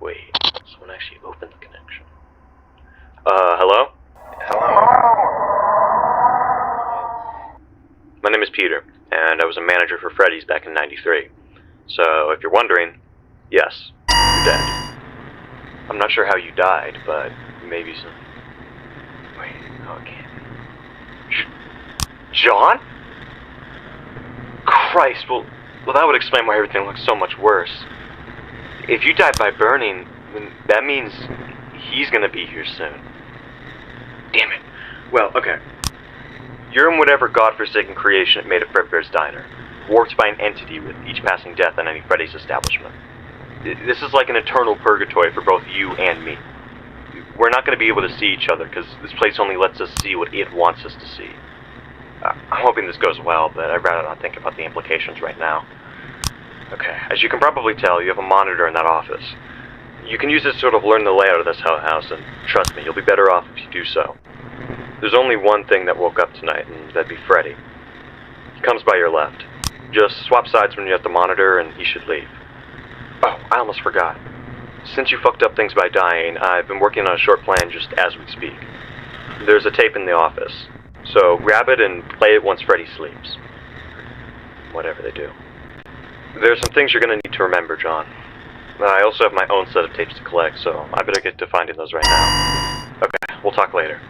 Wait, someone actually opened the connection. Hello? Hello? My name is Peter, and I was a manager for Freddy's back in '93. So, if you're wondering, yes, you're dead. I'm not sure how you died, but maybe some... Wait, no, it can't be. John? Christ, well, that would explain why everything looks so much worse. If you died by burning, then that means he's gonna be here soon. Damn it. Well, okay. You're in whatever godforsaken creation it made of Fredbear's Diner, warped by an entity with each passing death on any Freddy's establishment. This is like an eternal purgatory for both you and me. We're not going to be able to see each other because this place only lets us see what it wants us to see. I'm hoping this goes well, but I'd rather not think about the implications right now. Okay, as you can probably tell, you have a monitor in that office. You can use it to sort of learn the layout of this house, and trust me, you'll be better off if you do so. There's only one thing that woke up tonight, and that'd be Freddy. He comes by your left. Just swap sides when you're at the monitor, and he should leave. Oh, I almost forgot. Since you fucked up things by dying, I've been working on a short plan just as we speak. There's a tape in the office, so grab it and play it once Freddy sleeps. Whatever they do. There's some things you're gonna need to remember, John. I also have my own set of tapes to collect, so I better get to finding those right now. Okay, we'll talk later.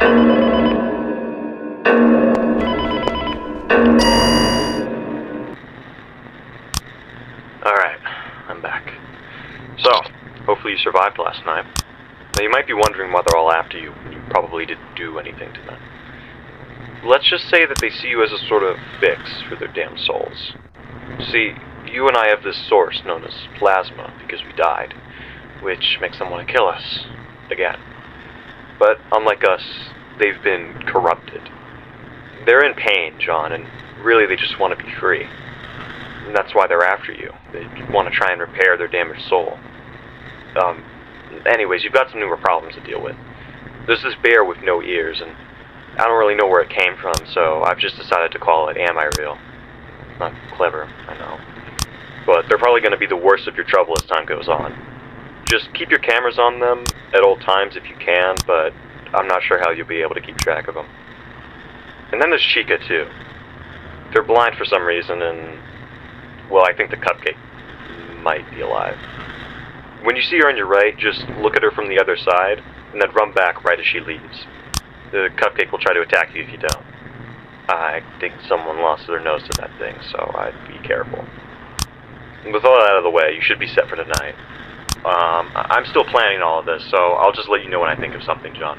Alright, I'm back. So, hopefully you survived last night. Now you might be wondering why they're all after you when you probably didn't do anything to them. Let's just say that they see you as a sort of fix for their damn souls. See, you and I have this source known as plasma because we died, which makes them want to kill us again. But unlike us, they've been corrupted. They're in pain, John, and really they just want to be free. And that's why they're after you. They want to try and repair their damaged soul. Anyways, you've got some newer problems to deal with. There's this bear with no ears, and I don't really know where it came from, so I've just decided to call it AMIREAL. Not clever, I know. But they're probably going to be the worst of your trouble as time goes on. Just keep your cameras on them at all times if you can, but I'm not sure how you'll be able to keep track of them. And then there's Chica, too. They're blind for some reason, and, well, I think the cupcake might be alive. When you see her on your right, just look at her from the other side, and then run back right as she leaves. The cupcake will try to attack you if you don't. I think someone lost their nose to that thing, so I'd be careful. And with all that out of the way, you should be set for tonight. I'm still planning all of this, so I'll just let you know when I think of something, John.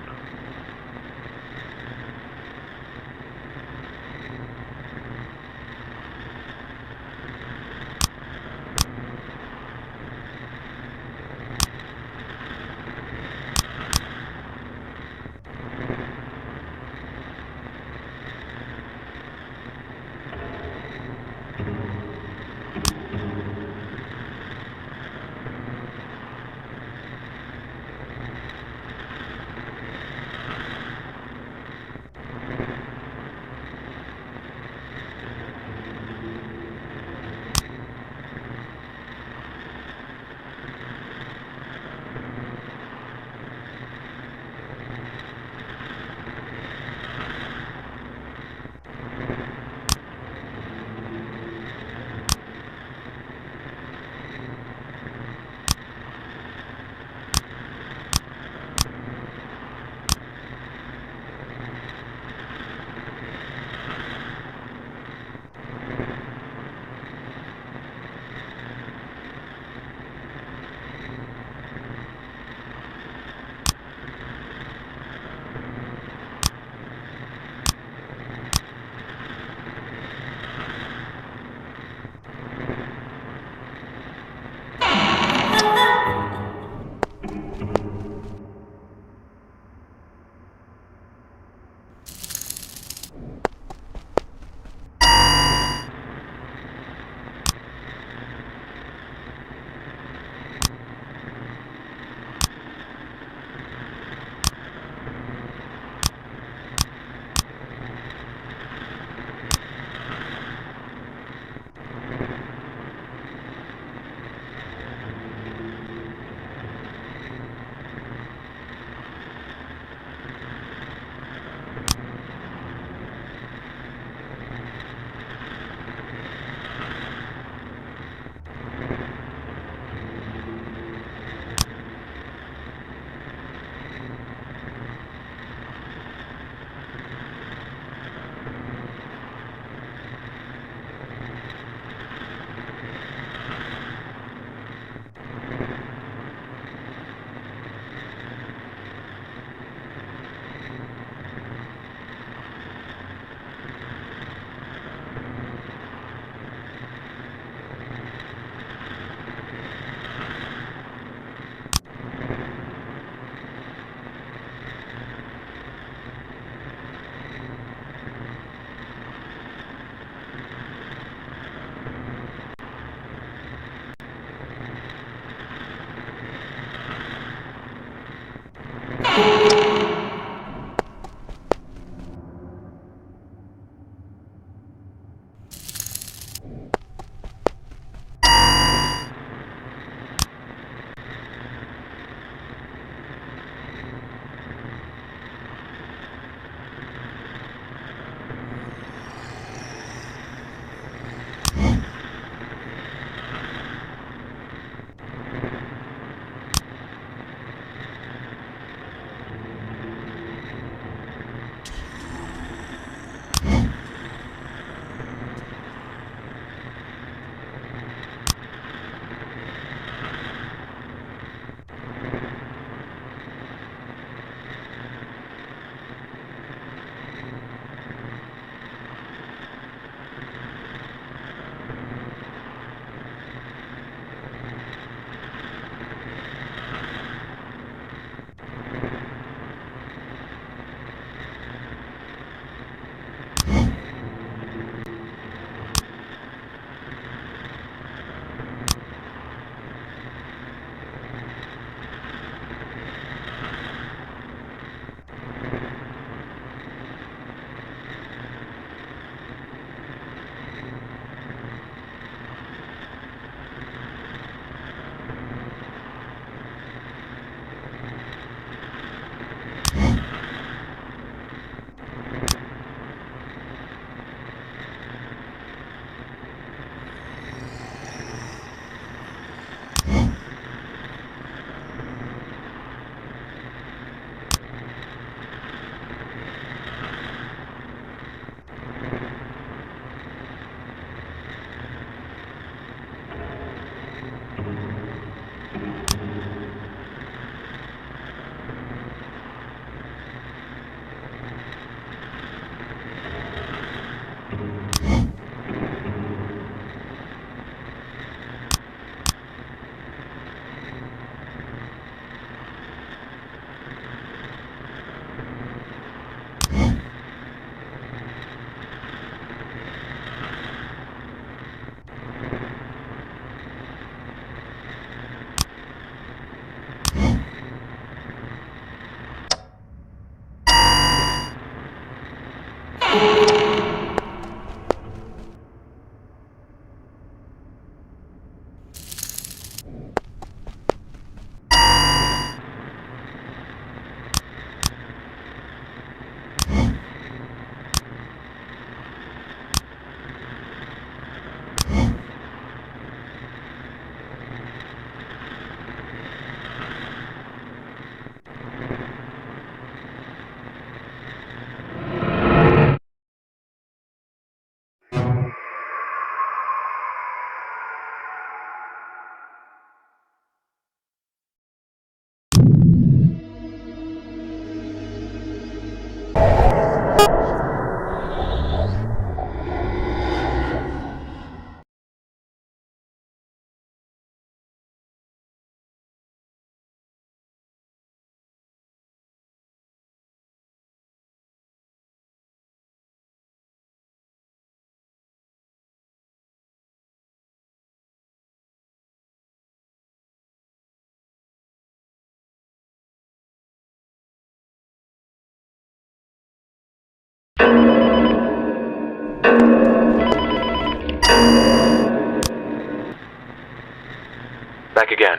Back again.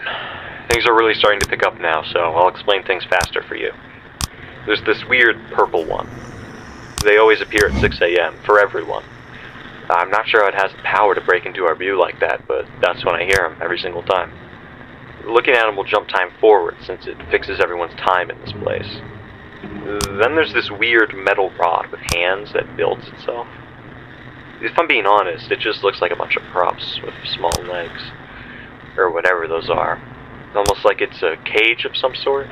Things are really starting to pick up now, so I'll explain things faster for you. There's this weird purple one. They always appear at 6 a.m. for everyone. I'm not sure how it has the power to break into our view like that, but that's when I hear him every single time. Looking at him will jump time forward since it fixes everyone's time in this place. Then there's this weird metal rod with hands that builds itself. If I'm being honest, it just looks like a bunch of props with small legs. Or whatever those are. Almost like it's a cage of some sort.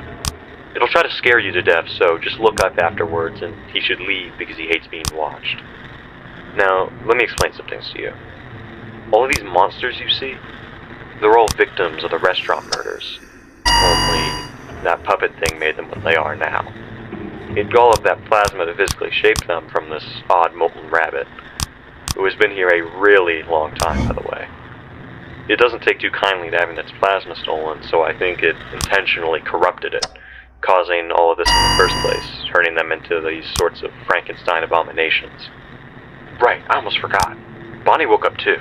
It'll try to scare you to death, so just look up afterwards and he should leave because he hates being watched. Now, let me explain some things to you. All of these monsters you see, they're all victims of the restaurant murders. Only that puppet thing made them what they are now. It got all of that plasma that physically shaped them from this odd molten rabbit, who has been here a really long time, by the way. It doesn't take too kindly to having its plasma stolen, so I think it intentionally corrupted it, causing all of this in the first place, turning them into these sorts of Frankenstein abominations. Right, I almost forgot. Bonnie woke up too.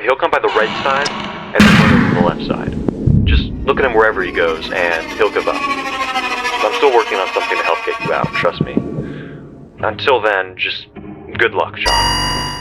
He'll come by the right side, and then run over to the left side. Just look at him wherever he goes, and he'll give up. I'm still working on something to help get you out, trust me. Until then, just good luck, John.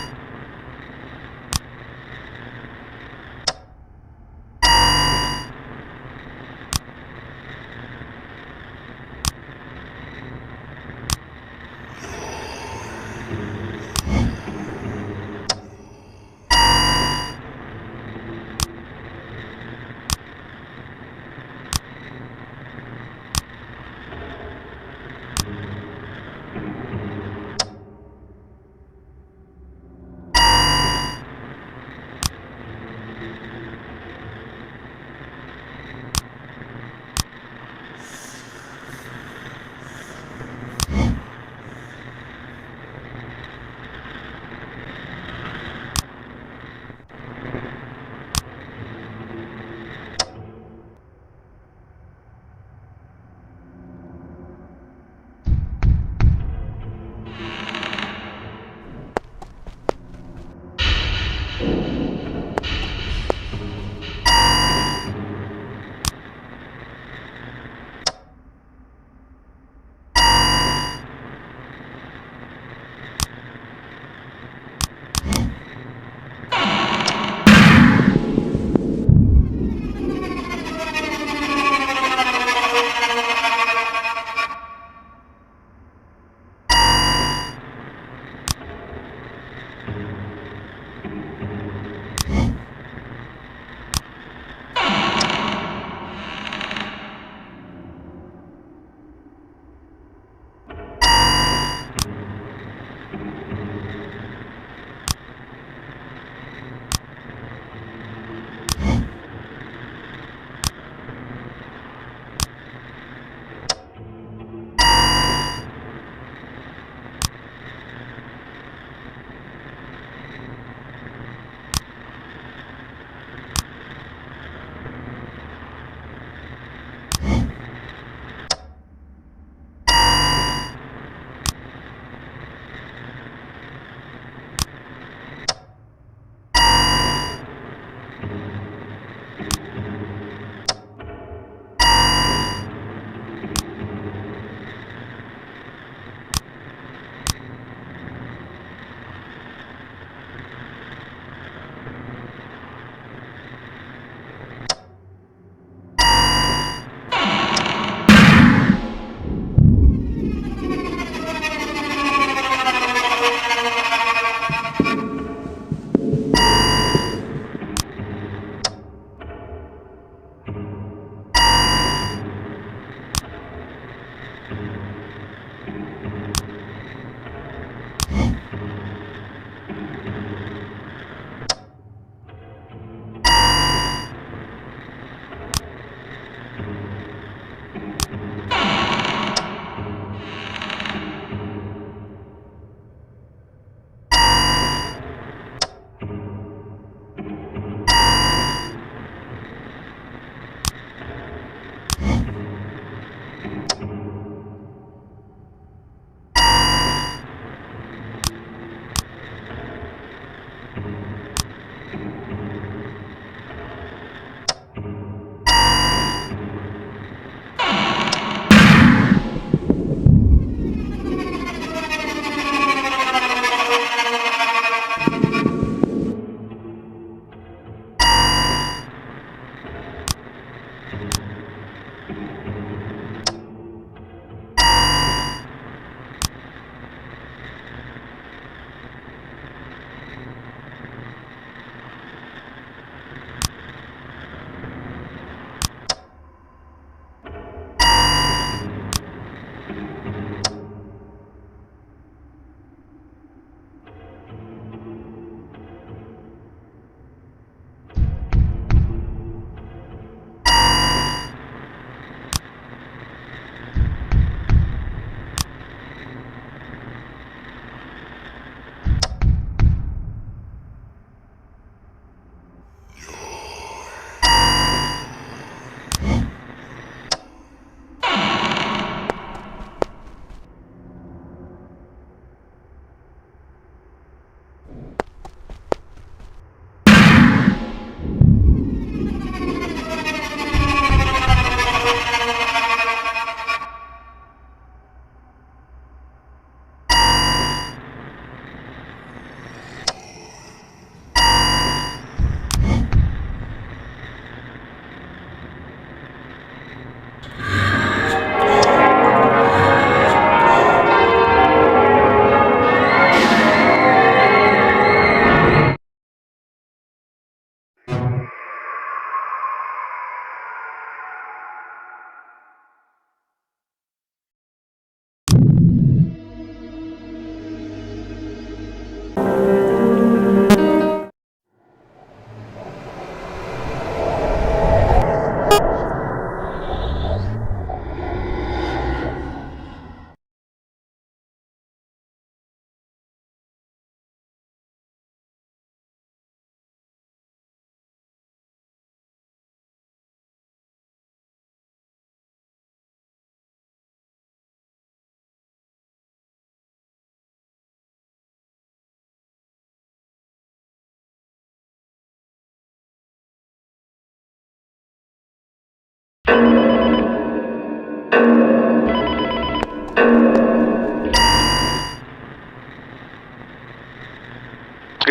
Good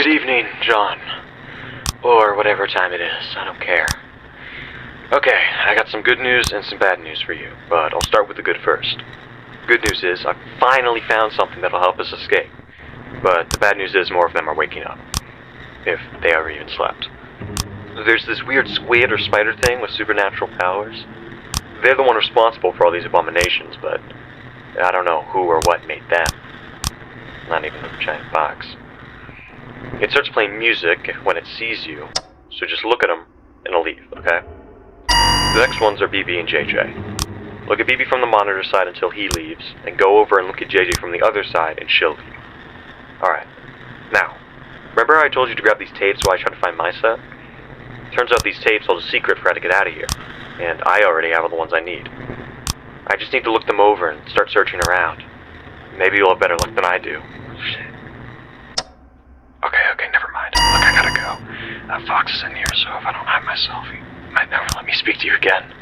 evening, John. Or whatever time it is, I don't care. Okay, I got some good news and some bad news for you, but I'll start with the good first. Good news is, I finally found something that'll help us escape. But the bad news is more of them are waking up. If they ever even slept. There's this weird squid or spider thing with supernatural powers. They're the one responsible for all these abominations, but I don't know who or what made them. Not even the giant box. It starts playing music when it sees you, so just look at them and it'll leave, okay? The next ones are BB and JJ. Look at BB from the monitor side until he leaves, and go over and look at JJ from the other side and she'll leave. Alright, now, remember how I told you to grab these tapes while I try to find my set? Turns out these tapes hold a secret for how to get out of here, and I already have all the ones I need. I just need to look them over and start searching around. Maybe you'll have better luck than I do. Shit. Okay, never mind. Look, I gotta go. That fox is in here, so if I don't hide myself, he might never let me speak to you again.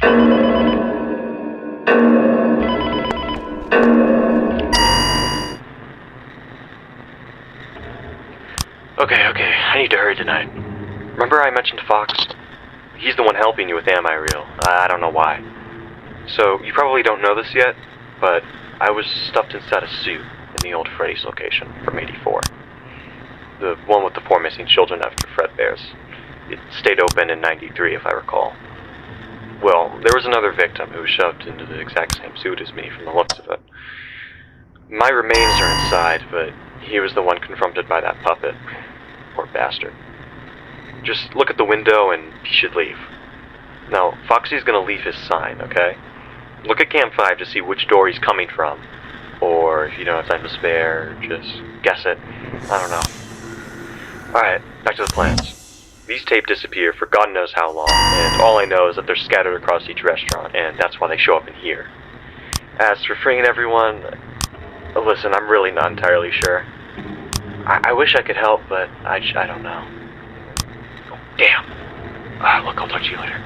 Okay, I need to hurry tonight. Remember I mentioned Fox? He's the one helping you with AMIREAL. I don't know why. So, you probably don't know this yet, but I was stuffed inside a suit in the old Freddy's location from '84. The one with the 4 missing children after Fredbear's. It stayed open in '93, if I recall. Well, there was another victim who was shoved into the exact same suit as me from the looks of it. My remains are inside, but he was the one confronted by that puppet. Poor bastard. Just look at the window and he should leave. Now, Foxy's gonna leave his sign, okay? Look at Cam 5 to see which door he's coming from. Or, if you don't have time to spare, just guess it. I don't know. Alright, back to the plans. These tape disappear for God knows how long, and all I know is that they're scattered across each restaurant, and that's why they show up in here. As for freeing everyone, listen, I'm really not entirely sure. I wish I could help, but I don't know. Oh, damn. Look, I'll talk to you later.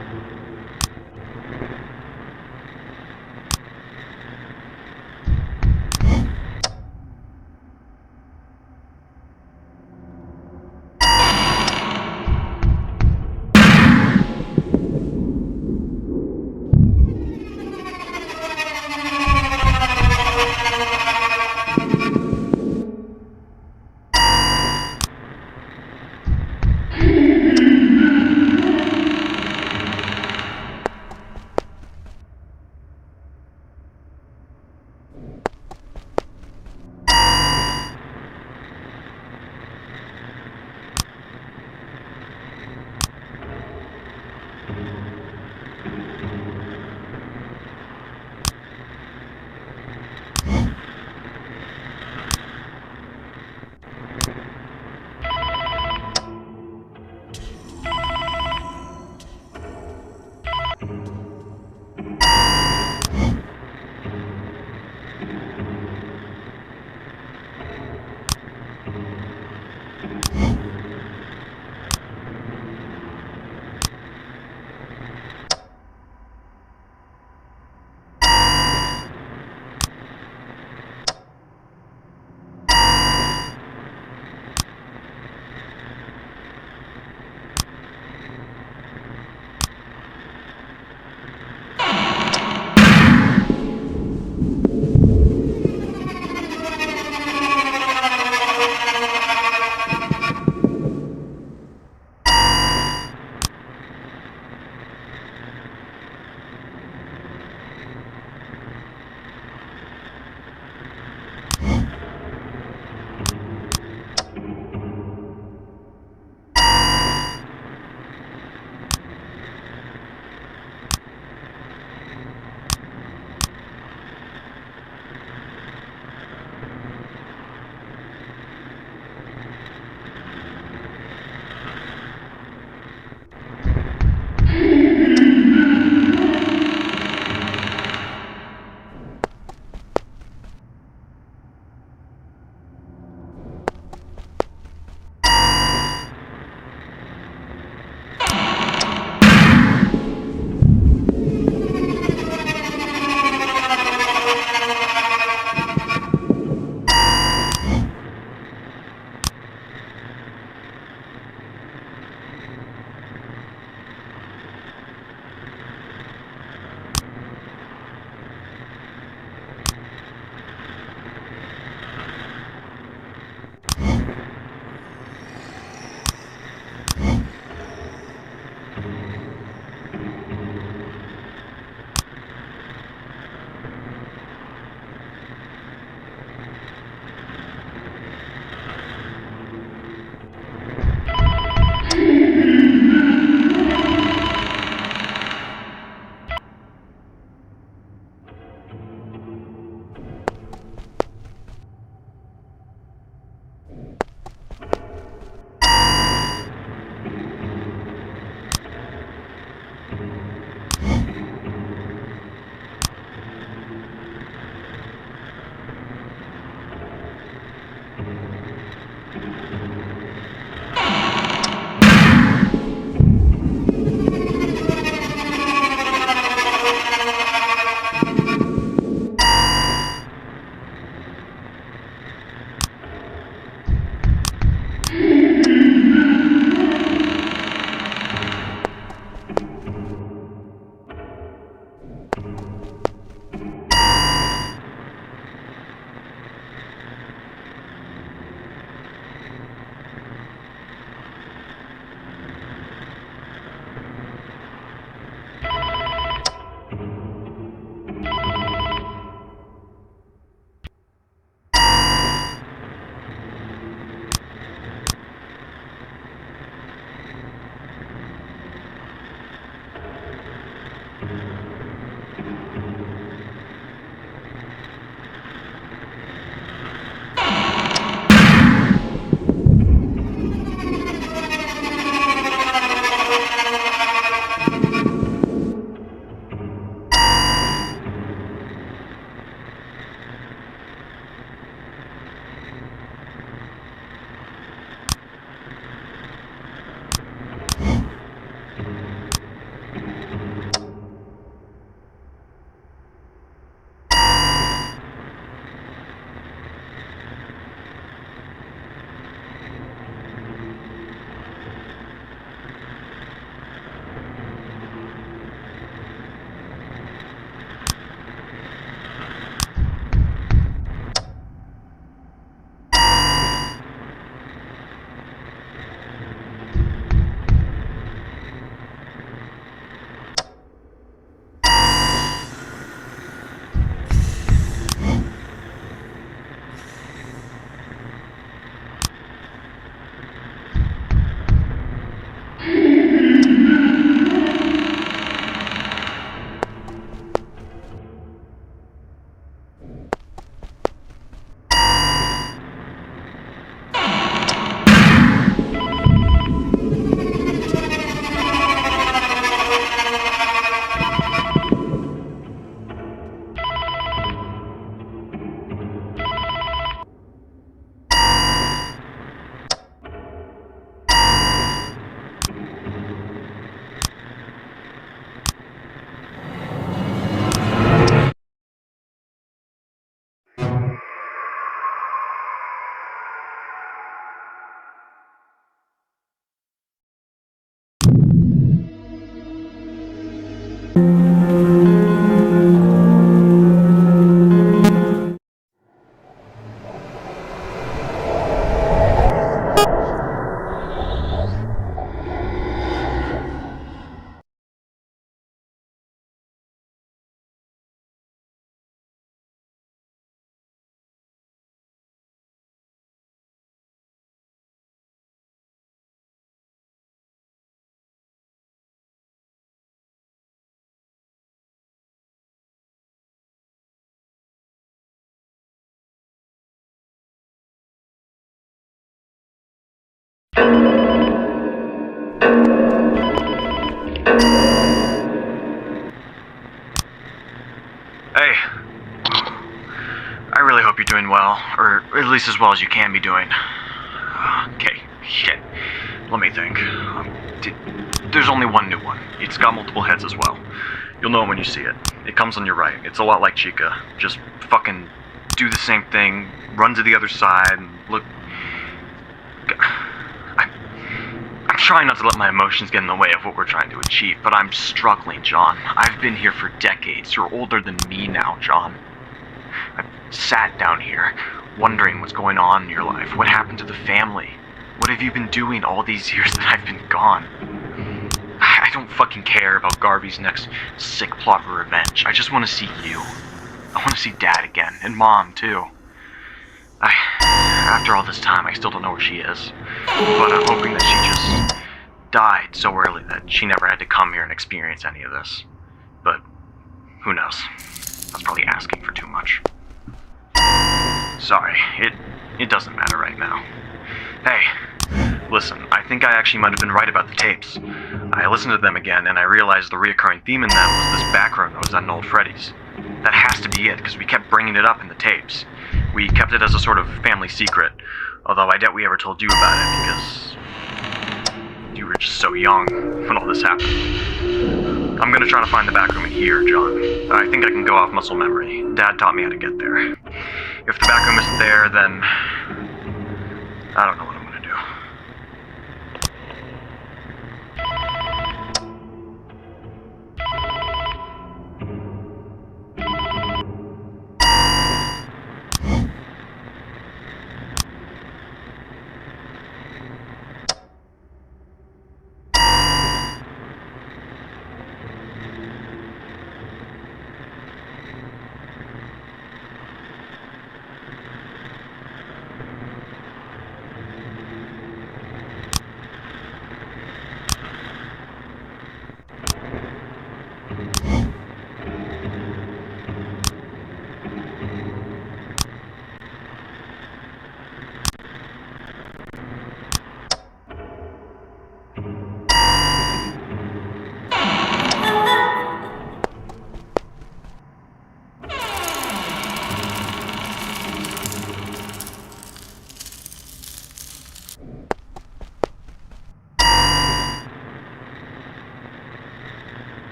Hey. I really hope you're doing well, or at least as well as you can be doing. Okay, shit. Let me think. There's only one new one. It's got multiple heads as well. You'll know it when you see it. It comes on your right. It's a lot like Chica. Just fucking do the same thing, run to the other side, and look... I'm trying not to let my emotions get in the way of what we're trying to achieve, but I'm struggling, John. I've been here for decades. You're older than me now, John. I've sat down here, wondering what's going on in your life. What happened to the family? What have you been doing all these years that I've been gone? I don't fucking care about Garvey's next sick plot for revenge. I just want to see you. I want to see Dad again, and Mom, too. After all this time, I still don't know where she is. But I'm hoping that she just died so early that she never had to come here and experience any of this. But who knows? I was probably asking for too much. Sorry, it doesn't matter right now. Hey, listen, I think I actually might have been right about the tapes. I listened to them again, and I realized the reoccurring theme in them was this background noise on Old Freddy's. That has to be it, because we kept bringing it up in the tapes. We kept it as a sort of family secret, although I doubt we ever told you about it, because you were just so young when all this happened. I'm gonna try to find the back room in here, John. I think I can go off muscle memory. Dad taught me how to get there. If the back room isn't there, then I don't know what I'm gonna do.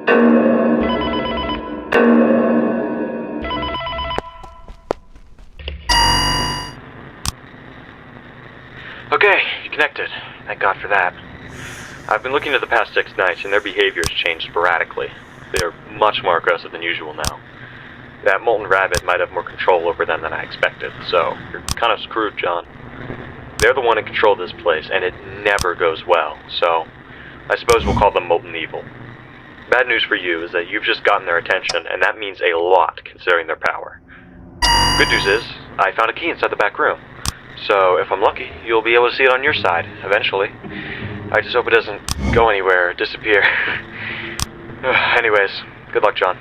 Okay, you connected. Thank God for that. I've been looking at the past 6 nights, and their behavior has changed sporadically. They're much more aggressive than usual now. That molten rabbit might have more control over them than I expected, so you're kind of screwed, John. They're the one in control of this place, and it never goes well, so I suppose we'll call them molten evil. Bad news for you is that you've just gotten their attention, and that means a lot considering their power. Good news is, I found a key inside the back room. So, if I'm lucky, you'll be able to see it on your side, eventually. I just hope it doesn't go anywhere or disappear. Anyways, good luck, John.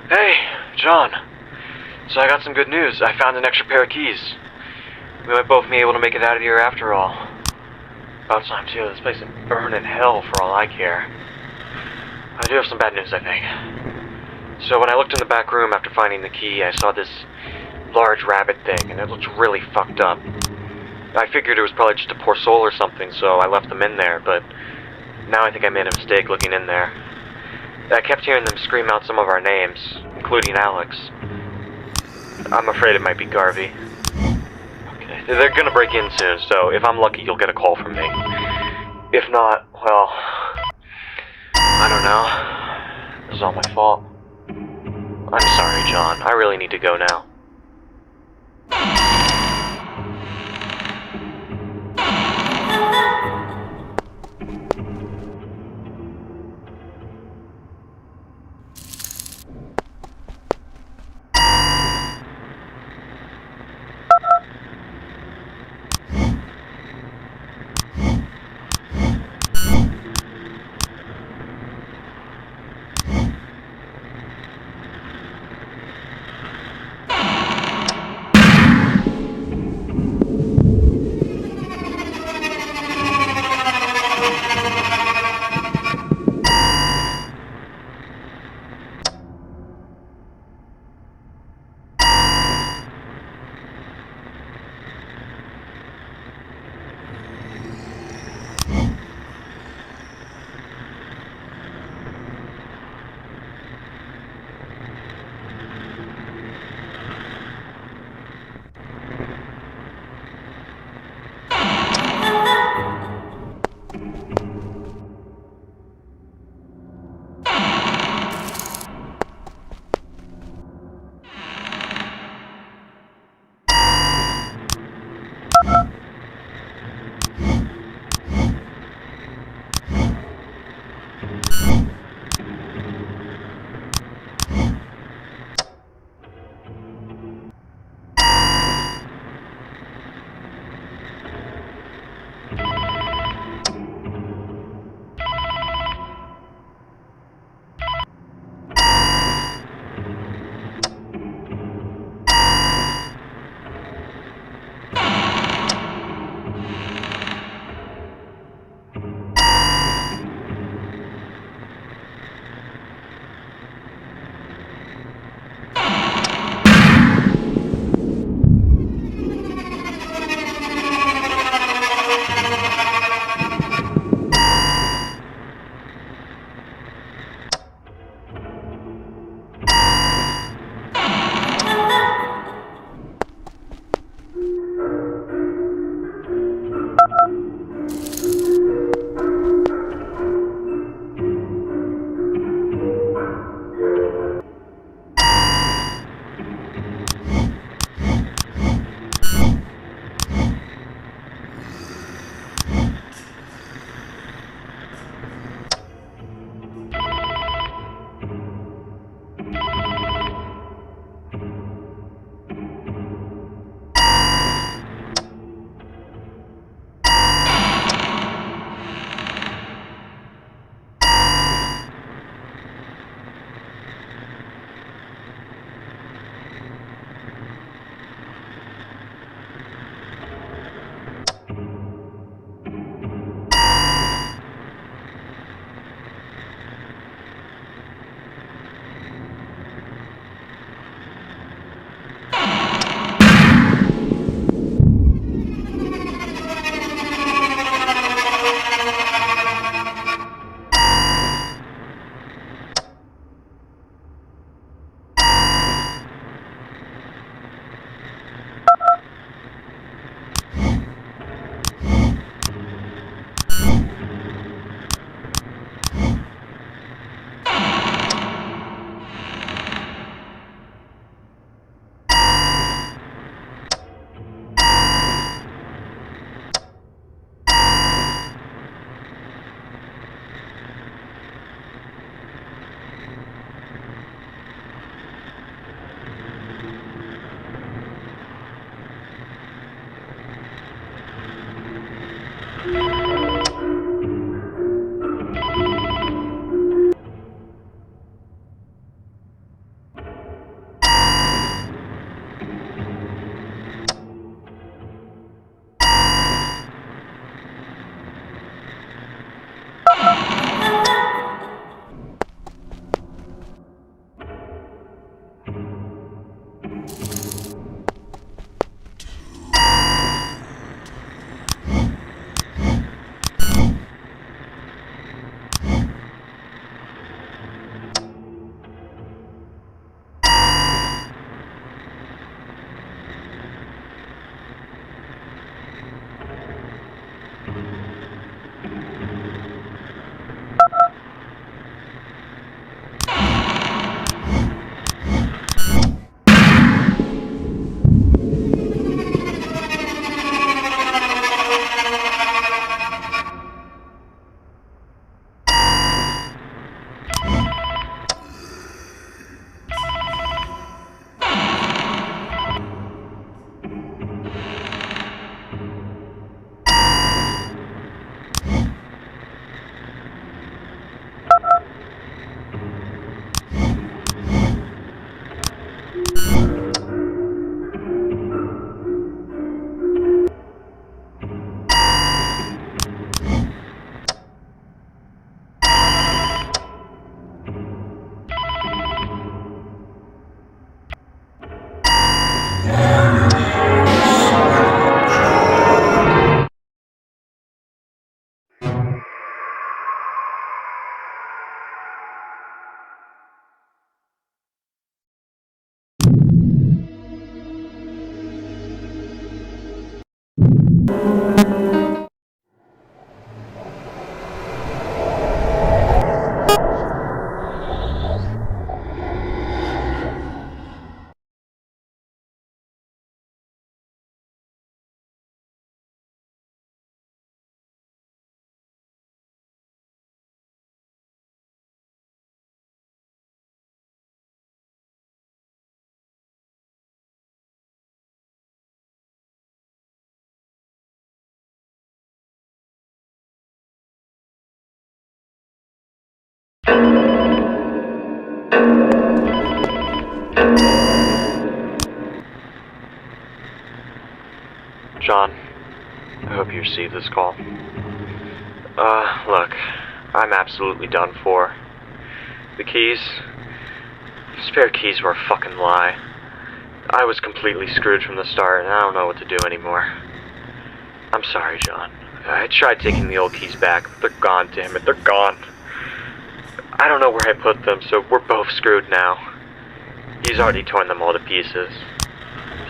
Hey, John. So I got some good news. I found an extra pair of keys. We might both be able to make it out of here after all. About time, too. This place is burning hell for all I care. I do have some bad news, I think. So when I looked in the back room after finding the key, I saw this large rabbit thing, and it looked really fucked up. I figured it was probably just a poor soul or something, so I left them in there, but now I think I made a mistake looking in there. I kept hearing them scream out some of our names, including Alex. I'm afraid it might be Garvey. Okay, they're gonna break in soon, so if I'm lucky, you'll get a call from me. If not, well, I don't know. It was all my fault. I'm sorry, John. I really need to go now. John, I hope you received this call. Look, I'm absolutely done for. The spare keys were a fucking lie. I was completely screwed from the start, and I don't know what to do anymore. I'm sorry, John. I tried taking the old keys back, but they're gone, damn it, they're gone. I don't know where I put them, so we're both screwed now. He's already torn them all to pieces.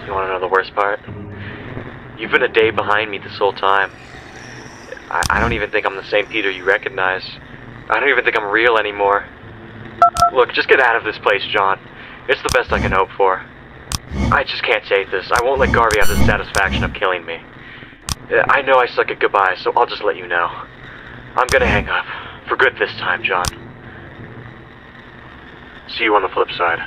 You wanna know the worst part? You've been a day behind me this whole time. I don't even think I'm the same Peter you recognize. I don't even think I'm real anymore. Look, just get out of this place, John. It's the best I can hope for. I just can't take this. I won't let Garvey have the satisfaction of killing me. I know I suck at goodbye, so I'll just let you know. I'm gonna hang up. For good this time, John. See you on the flip side.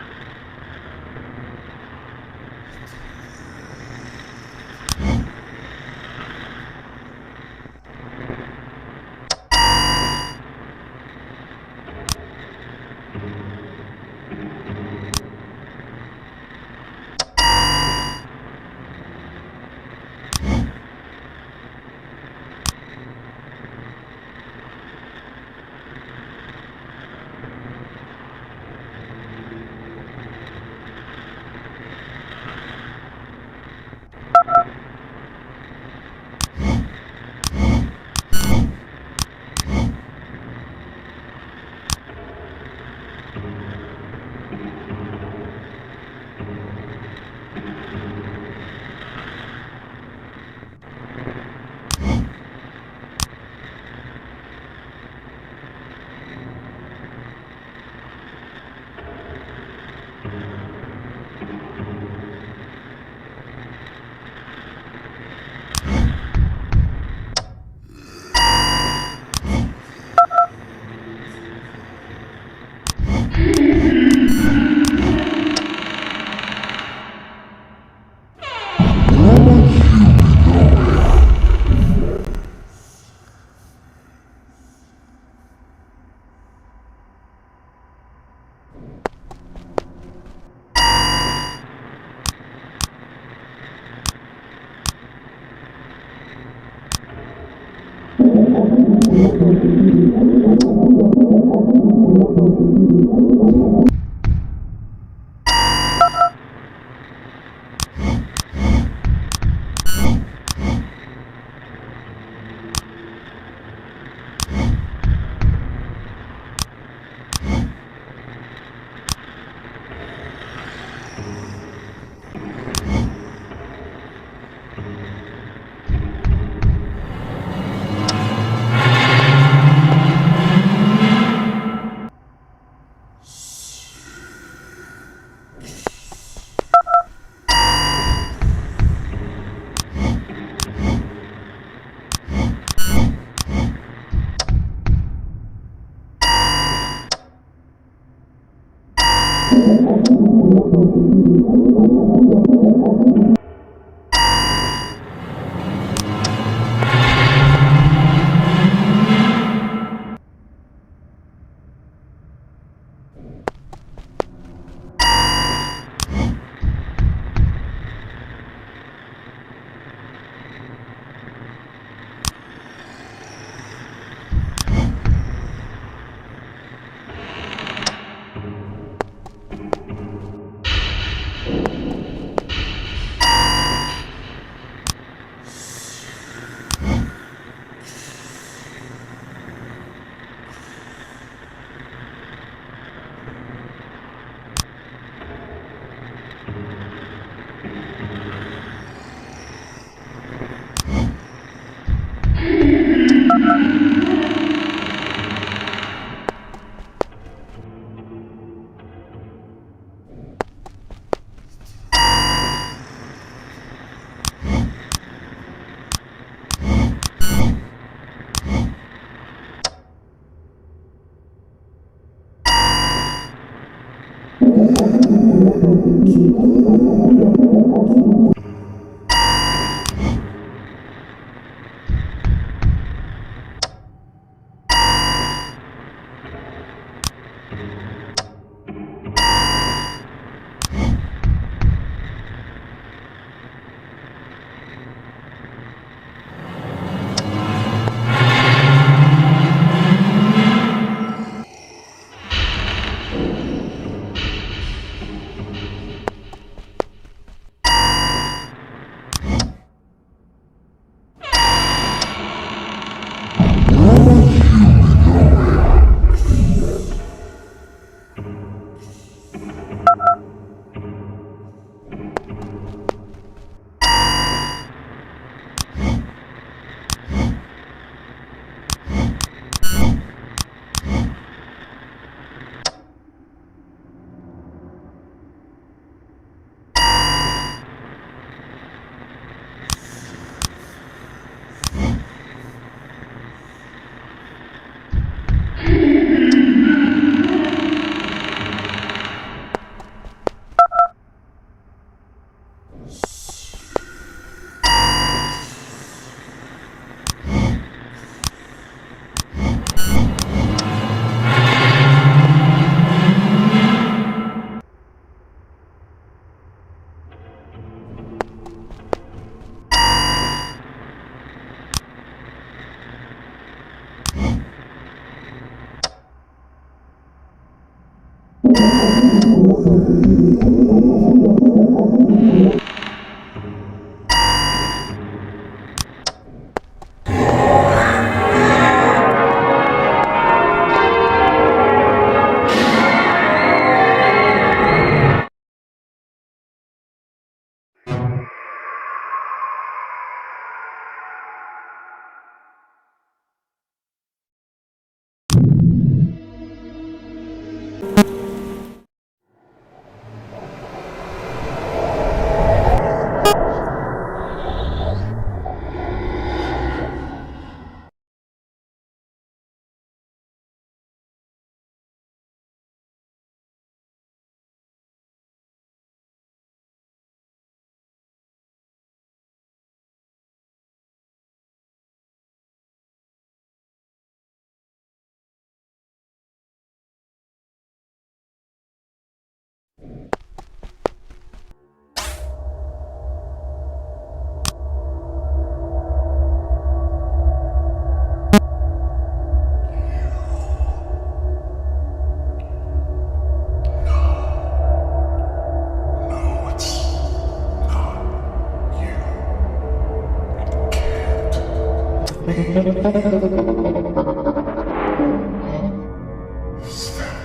Is that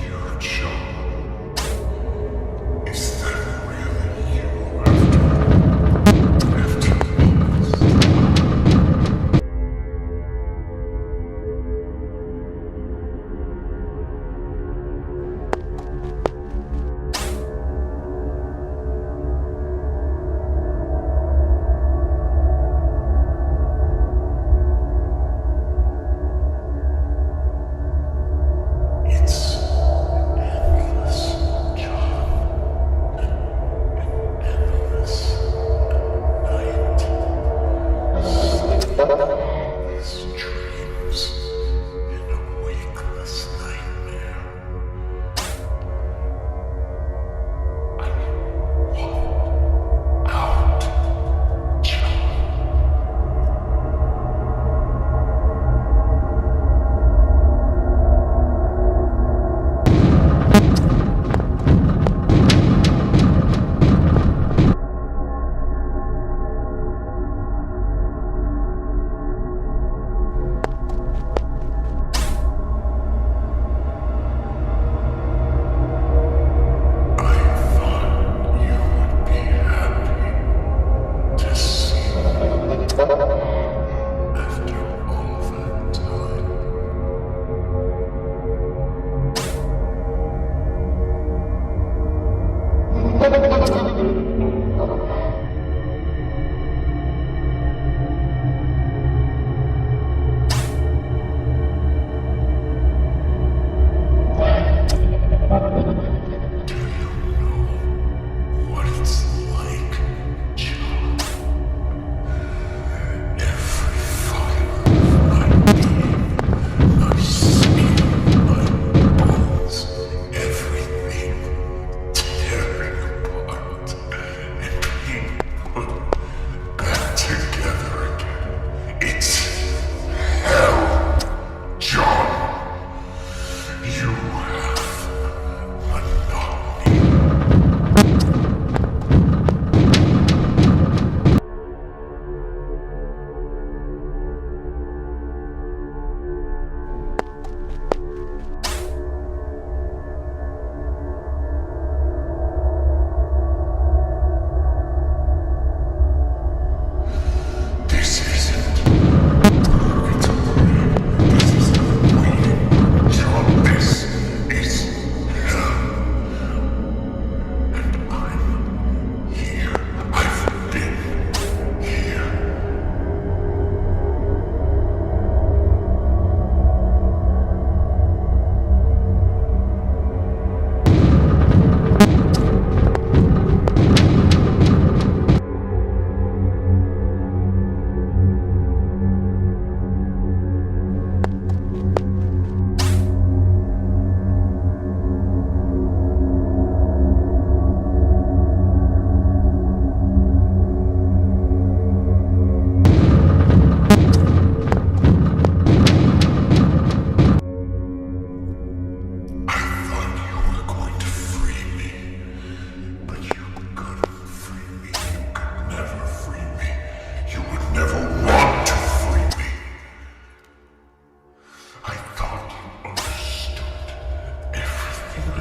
your job? Is that really you after all this?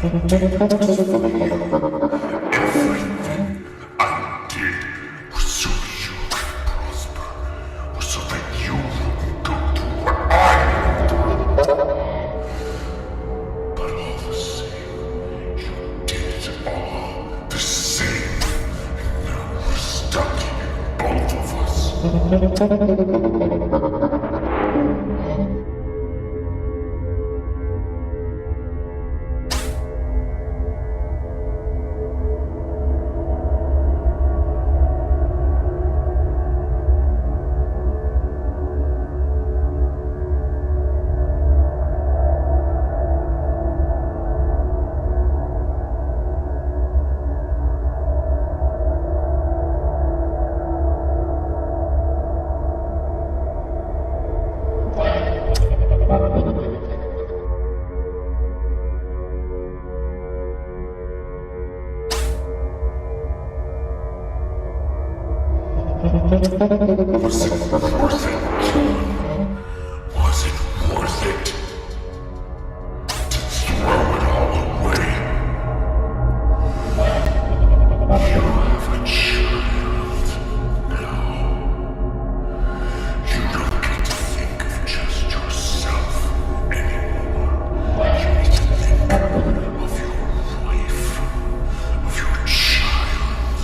I did was so you could prosper, was so that you wouldn't go through what I went through. But all the same, you did it all the same. And now we're stuck here, both of us. Was it worth it, John? Was it worth it? To throw it all away? You have a child now. You don't get to think of just yourself anymore. You need to think of your wife, of your child,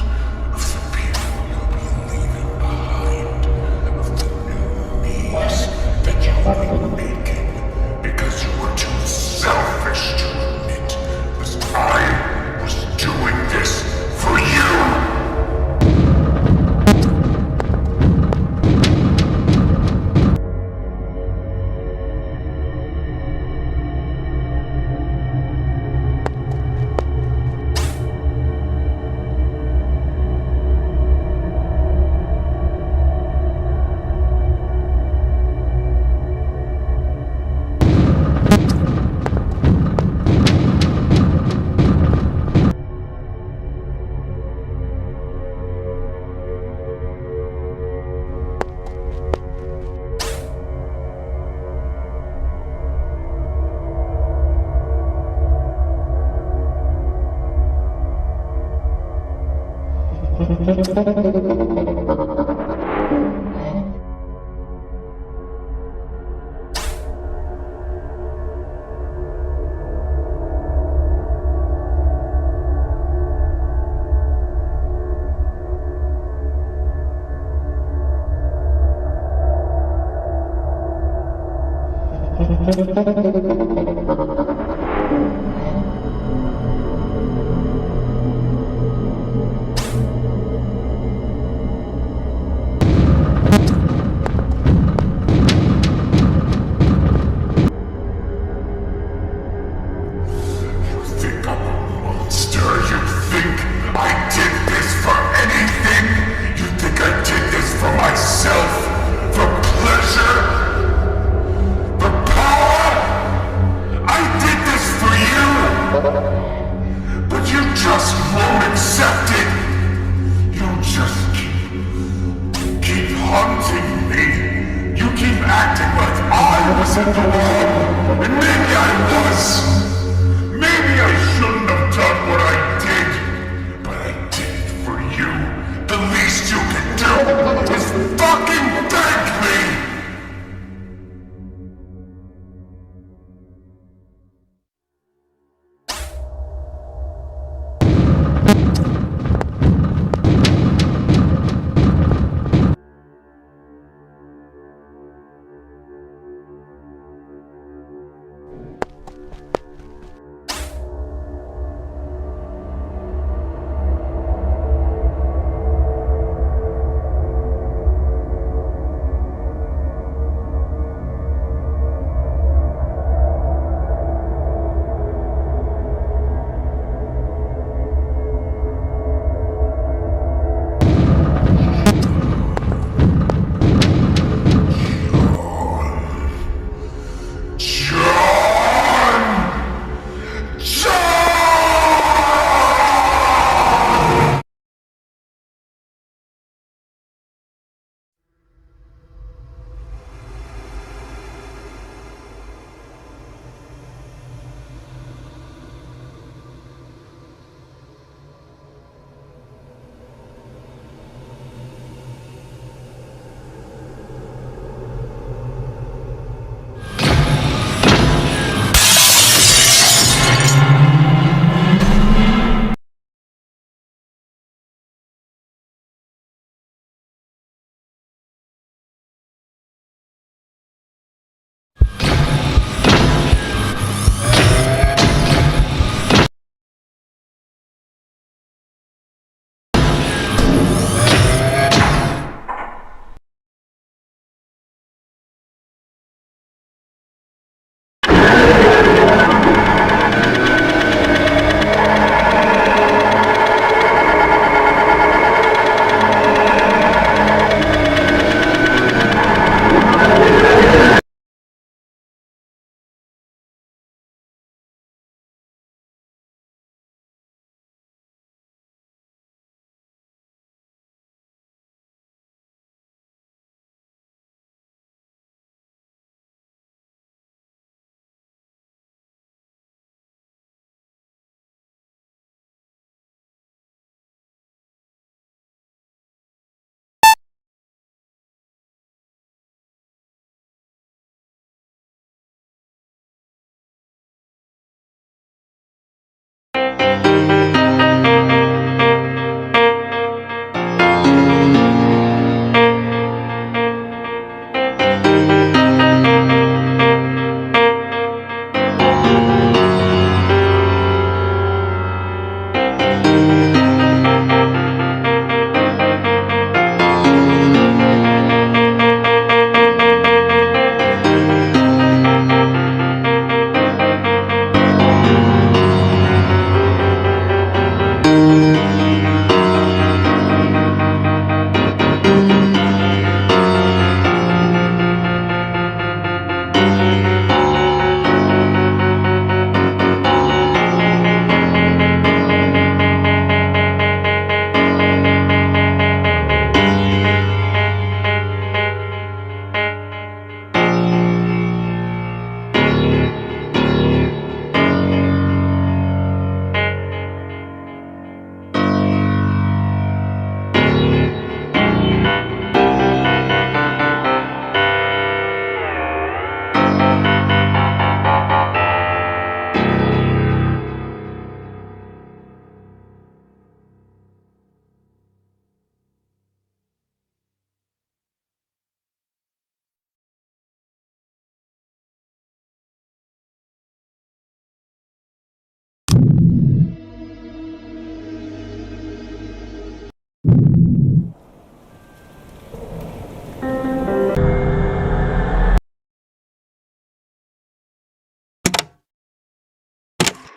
of the people you'll be leaving behind, of the new me's that you'll be making because you were too selfish to admit. Because I was doing this for you!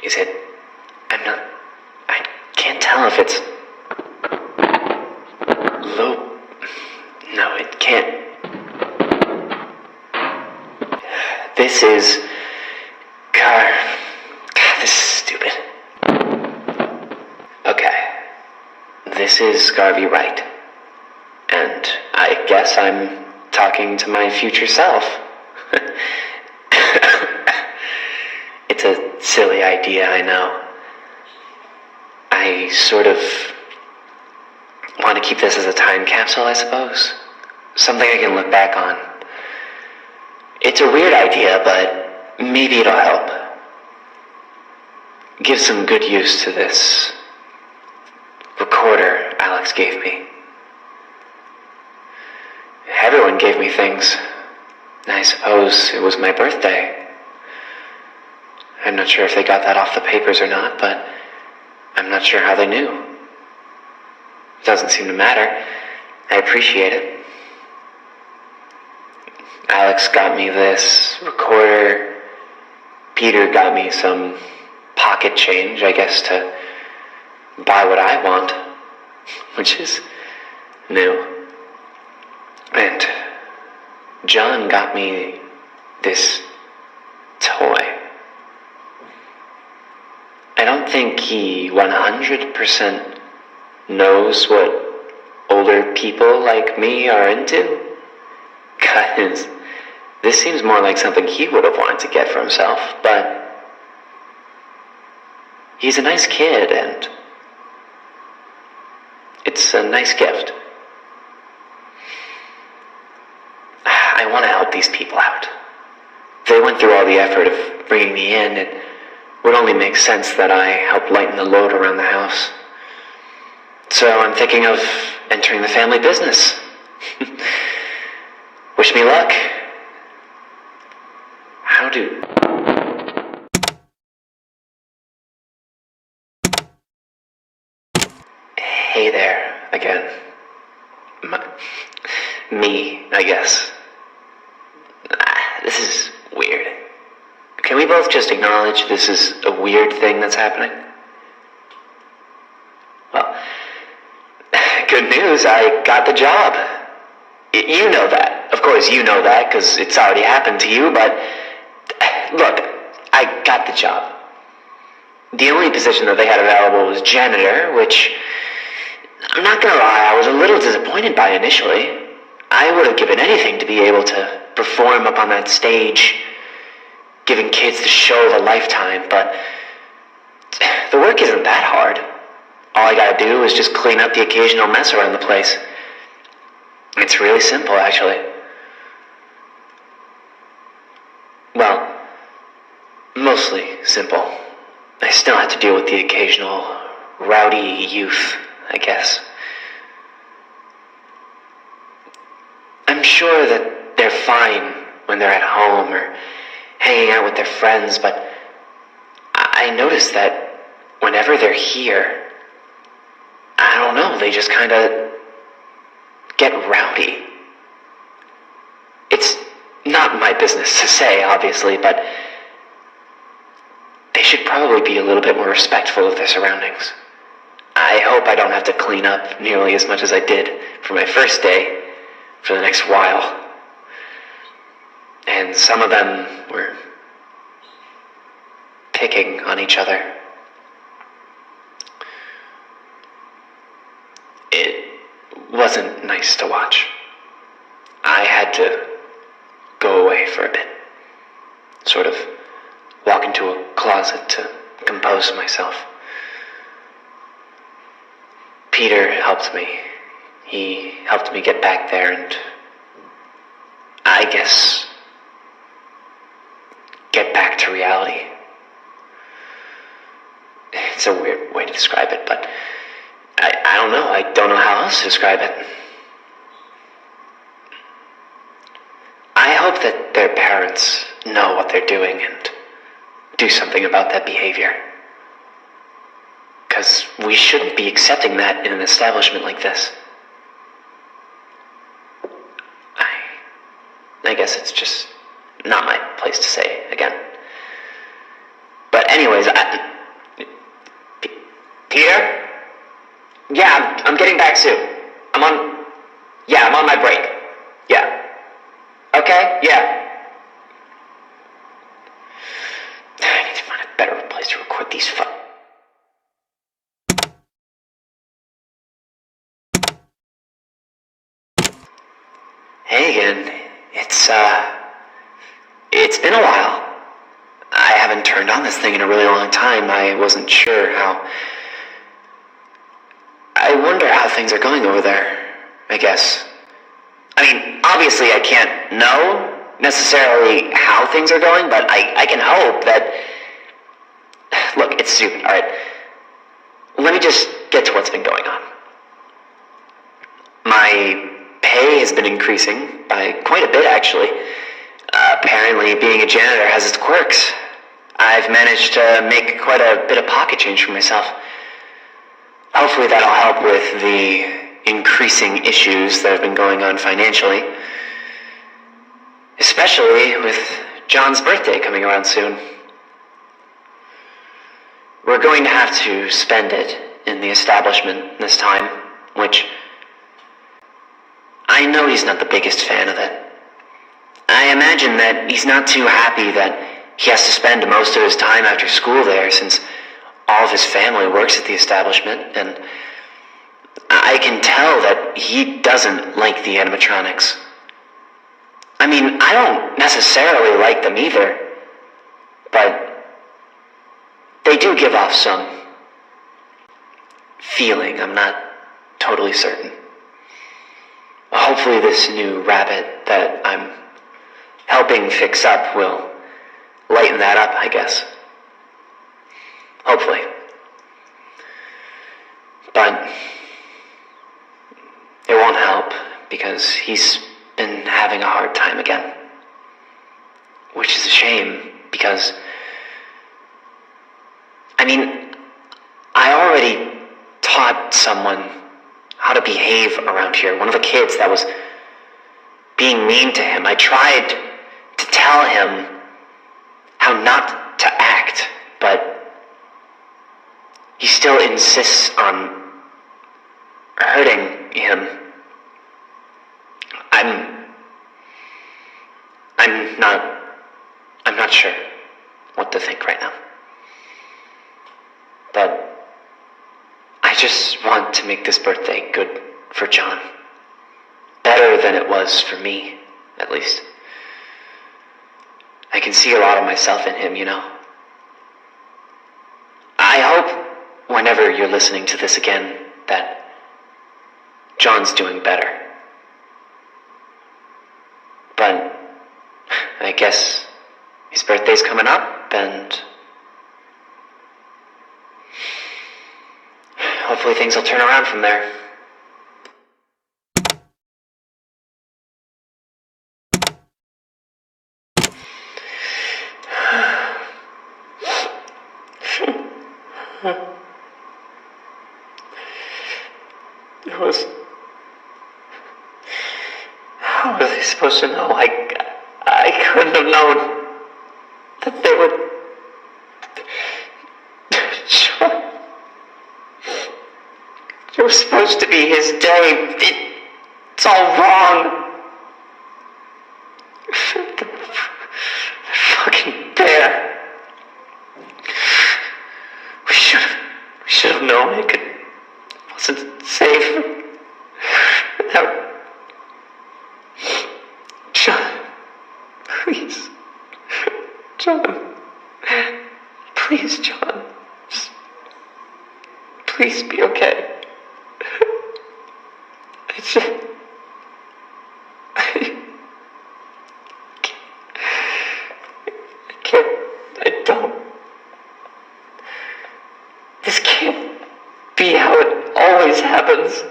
Is it... I can't tell if it's... low... No, it can't... This is... God, this is stupid. Okay. This is Garvey Wright. And I guess I'm talking to my future self. It's a silly idea, I know. I sort of want to keep this as a time capsule, I suppose. Something I can look back on. It's a weird idea, but maybe it'll help. Give some good use to this recorder Alex gave me. Everyone gave me things. I suppose it was my birthday. I'm not sure if they got that off the papers or not, but I'm not sure how they knew. It doesn't seem to matter. I appreciate it. Alex got me this recorder. Peter got me some pocket change, I guess, to buy what I want, which is new. And John got me this toy. I don't think he 100% knows what older people like me are into. Guys, this seems more like something he would have wanted to get for himself, but he's a nice kid, and it's a nice gift. I want to help these people out. They went through all the effort of bringing me in. It would only make sense that I help lighten the load around the house. So I'm thinking of entering the family business. Wish me luck. How do... Hey there, again. Me, I guess. This is weird. Can we both just acknowledge this is a weird thing that's happening? Well, good news, I got the job. You know that. Of course, you know that, because it's already happened to you, but... Look, I got the job. The only position that they had available was janitor, which... I'm not gonna lie, I was a little disappointed by initially. I would have given anything to be able to perform up on that stage, giving kids the show of a lifetime, but the work isn't that hard. All I gotta do is just clean up the occasional mess around the place. It's really simple, actually. Well, mostly simple. I still have to deal with the occasional rowdy youth, I guess. I'm sure that they're fine when they're at home or hanging out with their friends, but I notice that whenever they're here, I don't know, they just kind of get rowdy. It's not my business to say, obviously, but they should probably be a little bit more respectful of their surroundings. I hope I don't have to clean up nearly as much as I did for my first day for the next while. And some of them were picking on each other. It wasn't nice to watch. I had to go away for a bit. Sort of walk into a closet to compose myself. Peter helped me. He helped me get back there and, I guess, get back to reality. It's a weird way to describe it, but I don't know. I don't know how else to describe it. I hope that their parents know what they're doing and do something about that behavior. Because we shouldn't be accepting that in an establishment like this. I guess it's just not my place to say again. But anyways, Peter? Yeah, I'm getting back soon. I'm on my break. Yeah. Okay, yeah. I need to find a better place to record these Hey again. It's been a while. I haven't turned on this thing in a really long time. I wasn't sure how... I wonder how things are going over there, I guess. I mean, obviously I can't know necessarily how things are going, but I can hope that... Look, it's stupid, alright? Let me just get to what's been going on. My pay has been increasing by quite a bit, actually. Apparently, being a janitor has its quirks. I've managed to make quite a bit of pocket change for myself. Hopefully that'll help with the increasing issues that have been going on financially. Especially with John's birthday coming around soon. We're going to have to spend it in the establishment this time, which I know he's not the biggest fan of it. I imagine that he's not too happy that he has to spend most of his time after school there, since all of his family works at the establishment, and I can tell that he doesn't like the animatronics. I mean, I don't necessarily like them either, but they do give off some feeling. I'm not totally certain. Hopefully this new rabbit that I'm helping fix up will lighten that up, I guess. Hopefully. But it won't help because he's been having a hard time again. Which is a shame because, I mean, I already taught someone how to behave around here. One of the kids that was being mean to him. I tried to tell him how not to act, but he still insists on hurting him. I'm not sure what to think right now. But I just want to make this birthday good for John. Better than it was for me, at least. I can see a lot of myself in him, you know. I hope whenever you're listening to this again that John's doing better. But I guess his birthday's coming up, and hopefully things will turn around from there. How were they supposed to know? I couldn't have known that they would... It was supposed to be his day. It's all wrong. The fucking bear. We should have known it wasn't safe. John, please. John. Please, John. Just please be okay. This can't be how it always happens.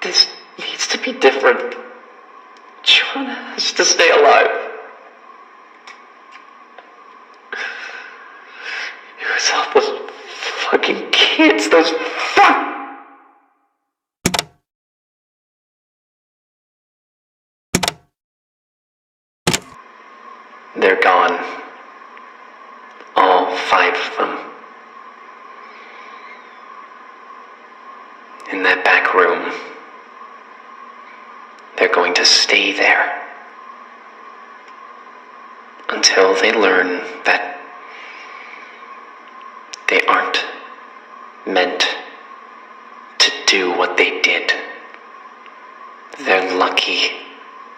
This needs to be different. John has to stay alive. It was all those fucking kids, those They're gone. All 5 of them. room. They're going to stay there until they learn that they aren't meant to do what they did. They're lucky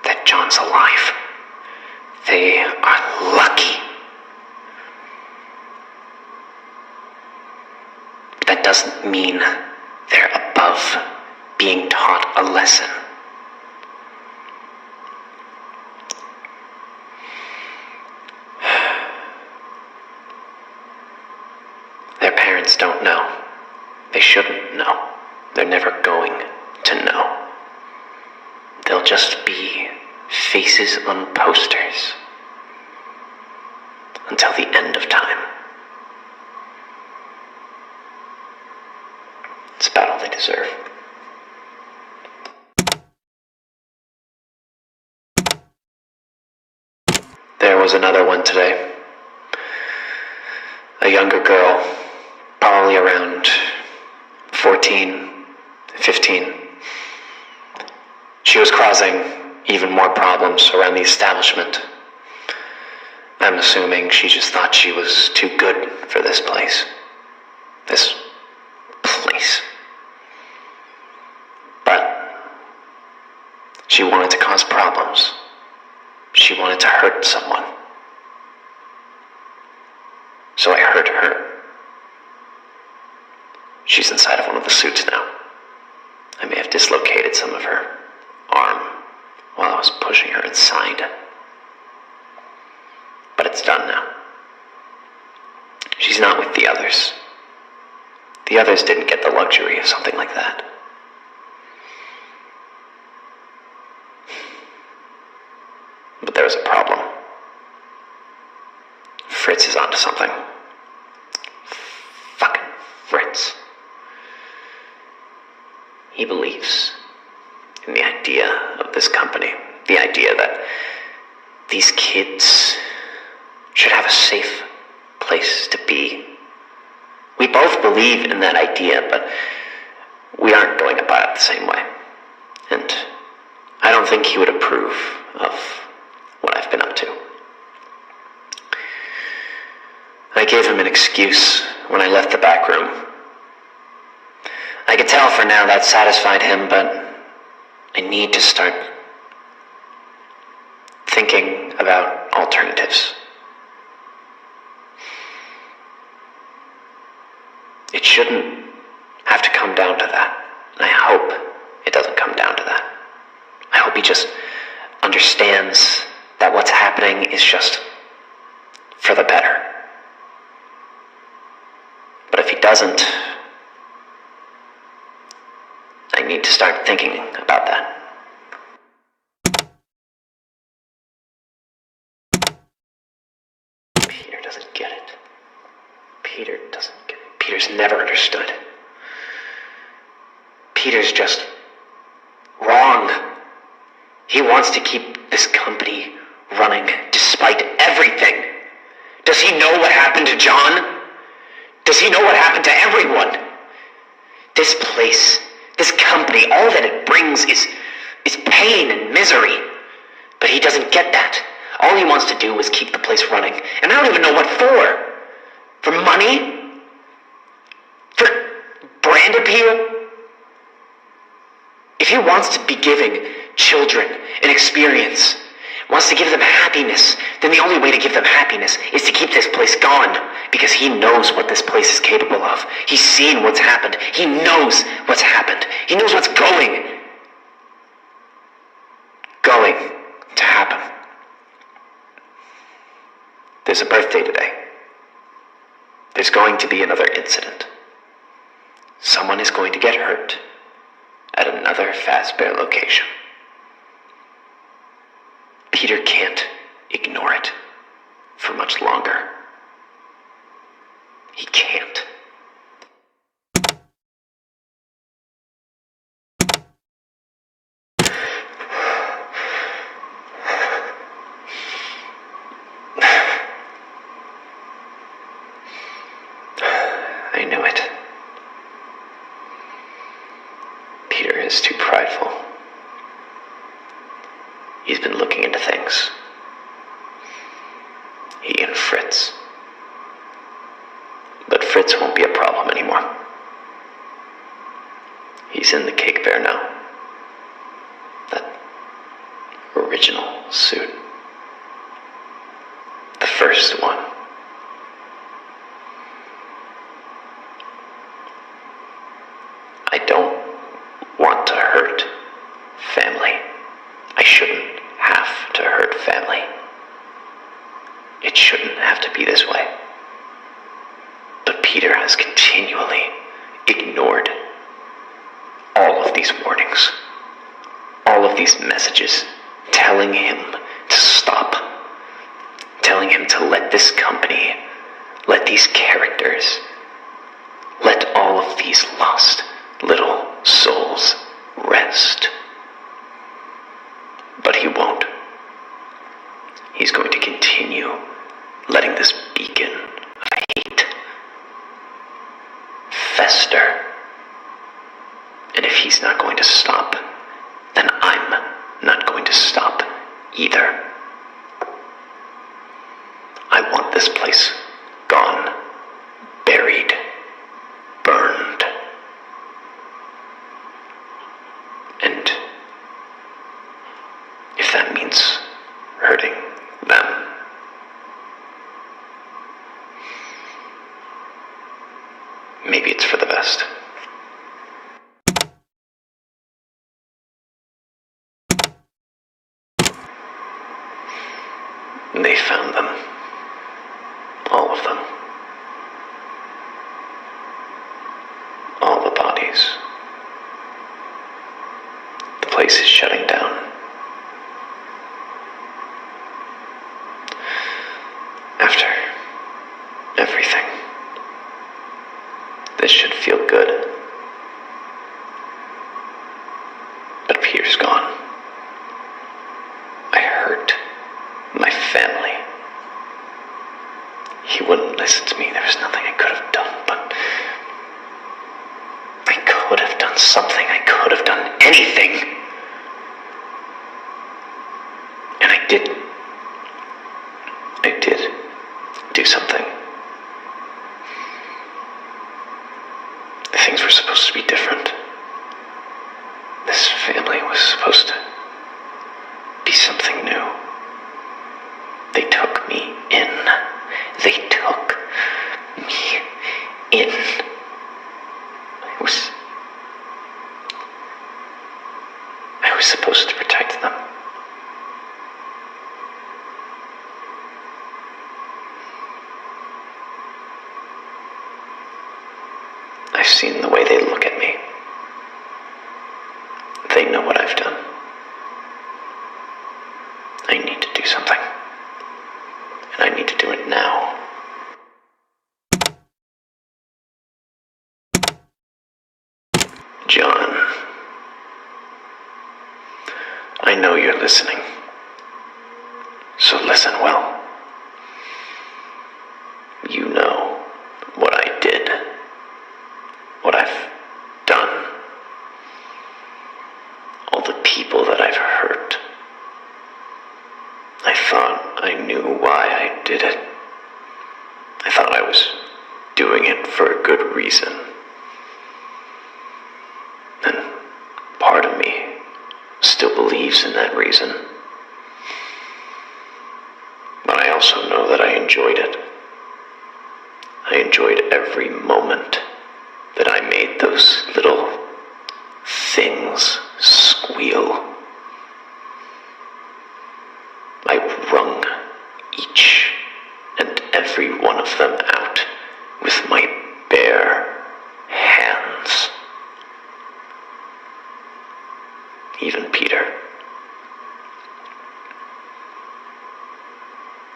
that John's alive. They are lucky. That doesn't mean they're above being taught a lesson. Their parents don't know. They shouldn't know. They're never going to know. They'll just be faces on posters until the end of time. It's about all they deserve. There was another one today. A younger girl, probably around 14, 15. She was causing even more problems around the establishment. I'm assuming she just thought she was too good for this place. This place. But she wanted to cause problems. She wanted to hurt someone. So I hurt her. She's inside of one of the suits now. I may have dislocated some of her arm while I was pushing her inside. But it's done now. She's not with the others. The others didn't get the luxury of something like that. But there's a problem. Fritz is onto something. Fucking Fritz. He believes in the idea of this company. The idea that these kids should have a safe place to be. We both believe in that idea, but we aren't going about it the same way. And I don't think he would approve of what I've been up to. I gave him an excuse when I left the back room. I could tell for now that satisfied him, but I need to start thinking about alternatives. It shouldn't have to come down to that. And I hope it doesn't come down to that. I hope he just understands that what's happening is just for the better. But if he doesn't, I need to start thinking about that. Peter doesn't get it. Peter doesn't get it. Peter's never understood. Peter's just wrong. He wants to keep this company running despite everything. Does he know what happened to John? Does he know what happened to everyone? This place, this company, all that it brings is pain and misery. But he doesn't get that. All he wants to do is keep the place running. And I don't even know what for. For money? For brand appeal? If he wants to be giving children an experience, wants to give them happiness, then the only way to give them happiness is to keep this place going, because he knows what this place is capable of. He's seen what's happened. He knows what's happened. He knows what's going to happen. There's a birthday today. There's going to be another incident. Someone is going to get hurt at another Fazbear location. Peter can't ignore it for much longer. He can't. I knew it. Peter is too prideful. He's been looking into things. He and Fritz. But Fritz won't be a problem anymore. He's in the Cake Bear now. That original suit. The first one. I don't want to hurt family. I shouldn't have to hurt family. It shouldn't have to be this way. But Peter has continually ignored all of these warnings, all of these messages, telling him to stop, telling him to let this company, let these characters, let all of these lost little souls rest. But he won't. He's going to continue letting this beacon of hate fester. And if he's not going to stop, then I'm not going to stop either. I want this place gone, buried, burned. And if that means hurting them, maybe it's for the best. They found them. All of them. All the bodies. The place is shutting down. After everything, this should feel good. But Peter's gone. I hurt my family. He wouldn't listen to me. There was nothing I could have done, but I could have done something. I could have done anything. And I did do something. Things were supposed to be different. This family was supposed to be something new. They took me in. They took me in. I was supposed to protect them. I've seen the way they look at me. They know what I've done. I need to do something. And I need to do it now. John, I know you're listening. So listen well. You know what I did. What I've done. All the people that I've hurt. I thought I knew why I did it. I thought I was doing it for a good reason. And part of me still believes in that reason. But I also know that I enjoyed it. I enjoyed every moment that I made those little things squeal. I wrung each and every one of them out with my bare hands. Even Peter.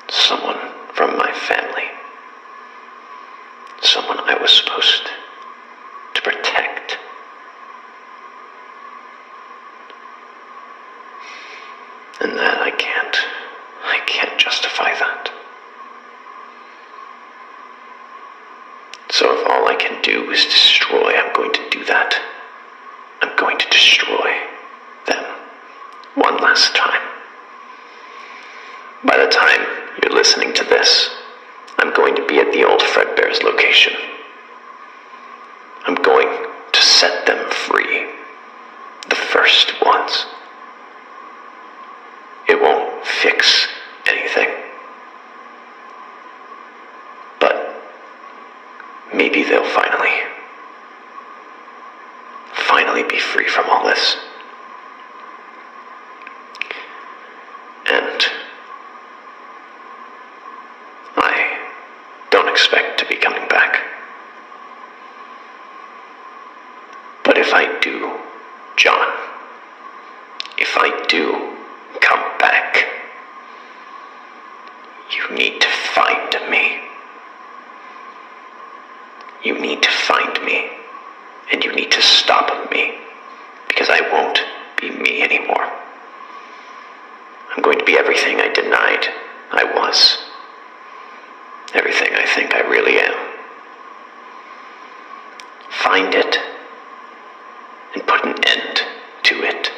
Someone from my family. Someone I was supposed to protect. And that I can't justify that. So if all I can do is destroy, I'm going to do that. I'm going to destroy destroy them one last time. By the time you're listening to this, I'm going to be at the old Fredbear's location. I'm going to set them free. The first ones. It won't fix anything. But maybe they'll finally be free from all this. And I don't expect to be coming back. But if I do, John, if I do come back, you need to find me. You need to find me, and you need to stop me, because I won't be me anymore. I'm going to be everything I denied I was. Everything I think I really am. Find it, and put an end to it.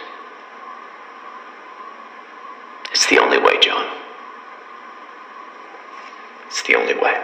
It's the only way, John. It's the only way.